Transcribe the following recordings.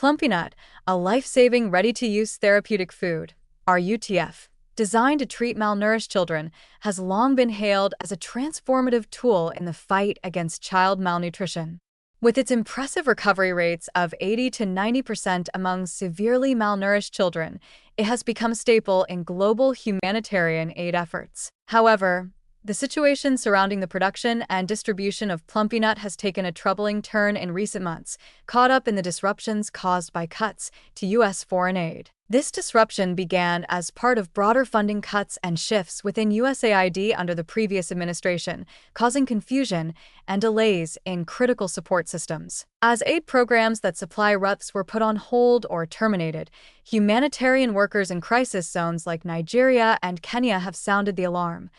Plumpy'Nut, a life-saving, ready-to-use therapeutic food, RUTF, designed to treat malnourished children, has long been hailed as a transformative tool in the fight against child malnutrition. With its impressive recovery rates of 80 to 90% among severely malnourished children, it has become a staple in global humanitarian aid efforts. However, the situation surrounding the production and distribution of Plumpy'Nut has taken a troubling turn in recent months, caught up in the disruptions caused by cuts to U.S. foreign aid. This disruption began as part of broader funding cuts and shifts within USAID under the previous administration, causing confusion and delays in critical support systems. As aid programs that supply RUTFs were put on hold or terminated, humanitarian workers in crisis zones like Nigeria and Kenya have sounded the alarm.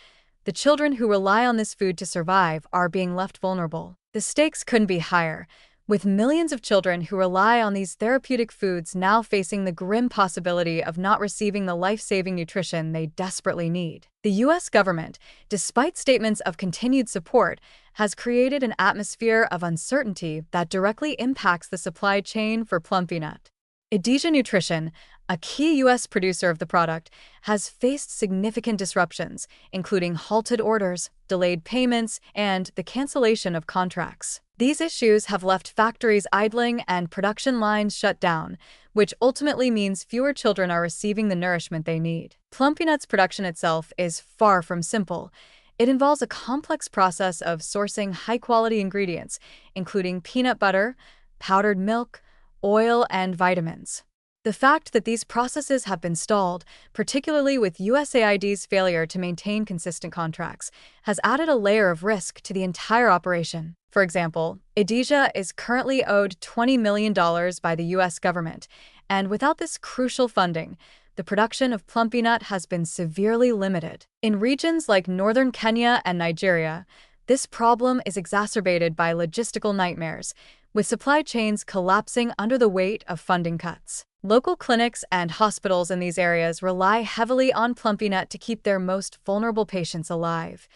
The children who rely on this food to survive are being left vulnerable. The stakes couldn't be higher, with millions of children who rely on these therapeutic foods now facing the grim possibility of not receiving the life-saving nutrition they desperately need. The U.S. government, despite statements of continued support, has created an atmosphere of uncertainty that directly impacts the supply chain for Plumpy'Nut. Adesia Nutrition, a key U.S. producer of the product, has faced significant disruptions, including halted orders, delayed payments, and the cancellation of contracts. These issues have left factories idling and production lines shut down, which ultimately means fewer children are receiving the nourishment they need. Plumpy'Nut's production itself is far from simple. It involves a complex process of sourcing high-quality ingredients, including peanut butter, powdered milk, oil, and vitamins. The fact that these processes have been stalled, particularly with USAID's failure to maintain consistent contracts, has added a layer of risk to the entire operation. For example, Adesia is currently owed $20 million by the U.S. government, and without this crucial funding, the production of Plumpy'Nut has been severely limited. In regions like northern Kenya and Nigeria, this problem is exacerbated by logistical nightmares, with supply chains collapsing under the weight of funding cuts. Local clinics and hospitals in these areas rely heavily on Plumpy'Nut to keep their most vulnerable patients alive,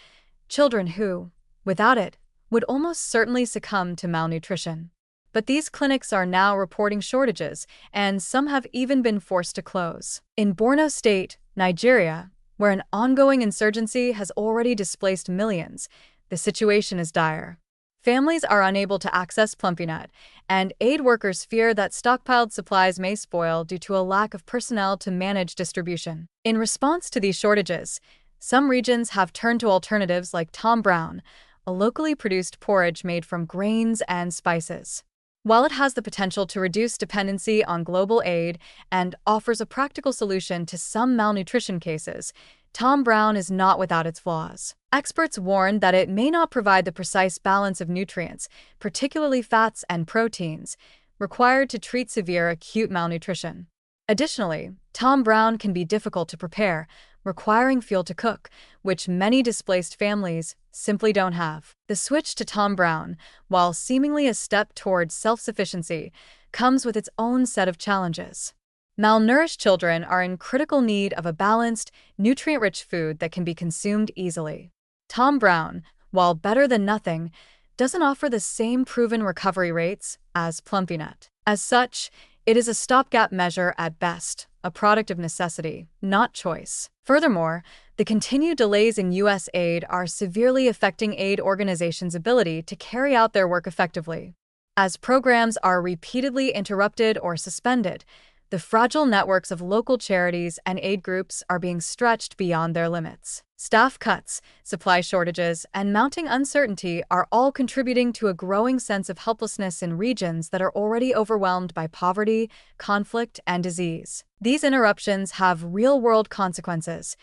children who, without it, would almost certainly succumb to malnutrition. But these clinics are now reporting shortages, and some have even been forced to close. In Borno State, Nigeria, where an ongoing insurgency has already displaced millions, the situation is dire. Families are unable to access Plumpy'Nut, and aid workers fear that stockpiled supplies may spoil due to a lack of personnel to manage distribution. In response to these shortages, some regions have turned to alternatives like Tom Brown, a locally produced porridge made from grains and spices. While it has the potential to reduce dependency on global aid and offers a practical solution to some malnutrition cases, Tom Brown is not without its flaws. Experts warn that it may not provide the precise balance of nutrients, particularly fats and proteins, required to treat severe acute malnutrition. Additionally, Tom Brown can be difficult to prepare, requiring fuel to cook, which many displaced families simply don't have. The switch to Tom Brown, while seemingly a step towards self-sufficiency, comes with its own set of challenges. Malnourished children are in critical need of a balanced, nutrient-rich food that can be consumed easily. Tom Brown, while better than nothing, doesn't offer the same proven recovery rates as Plumpy'Nut. As such, it is a stopgap measure at best, a product of necessity, not choice. Furthermore, the continued delays in U.S. aid are severely affecting aid organizations' ability to carry out their work effectively. As programs are repeatedly interrupted or suspended, the fragile networks of local charities and aid groups are being stretched beyond their limits. Staff cuts, supply shortages, and mounting uncertainty are all contributing to a growing sense of helplessness in regions that are already overwhelmed by poverty, conflict, and disease. These interruptions have real-world consequences.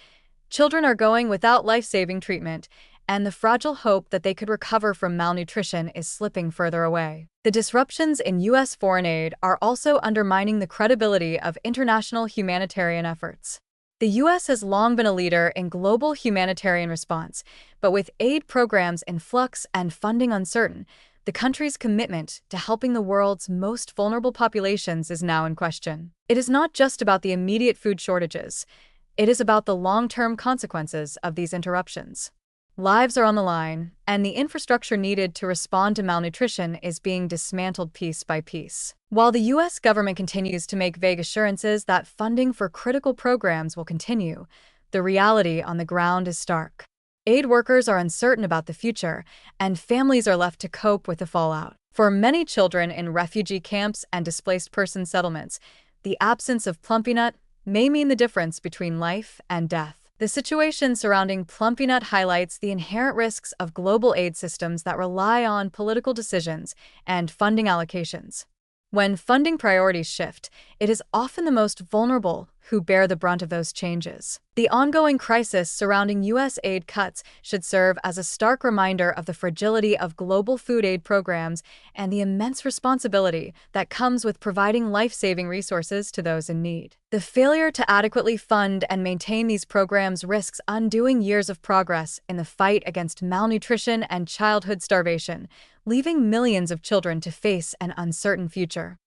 Children are going without life-saving treatment, and the fragile hope that they could recover from malnutrition is slipping further away. The disruptions in U.S. foreign aid are also undermining the credibility of international humanitarian efforts. The U.S. has long been a leader in global humanitarian response, but with aid programs in flux and funding uncertain, the country's commitment to helping the world's most vulnerable populations is now in question. It is not just about the immediate food shortages. It is about the long-term consequences of these interruptions. Lives are on the line, and the infrastructure needed to respond to malnutrition is being dismantled piece by piece. While the U.S. government continues to make vague assurances that funding for critical programs will continue, the reality on the ground is stark. Aid workers are uncertain about the future, and families are left to cope with the fallout. For many children in refugee camps and displaced person settlements, the absence of Plumpy'Nut may mean the difference between life and death. The situation surrounding Plumpy'Nut highlights the inherent risks of global aid systems that rely on political decisions and funding allocations. When funding priorities shift, it is often the most vulnerable who bear the brunt of those changes. The ongoing crisis surrounding U.S. aid cuts should serve as a stark reminder of the fragility of global food aid programs and the immense responsibility that comes with providing life-saving resources to those in need. The failure to adequately fund and maintain these programs risks undoing years of progress in the fight against malnutrition and childhood starvation, leaving millions of children to face an uncertain future.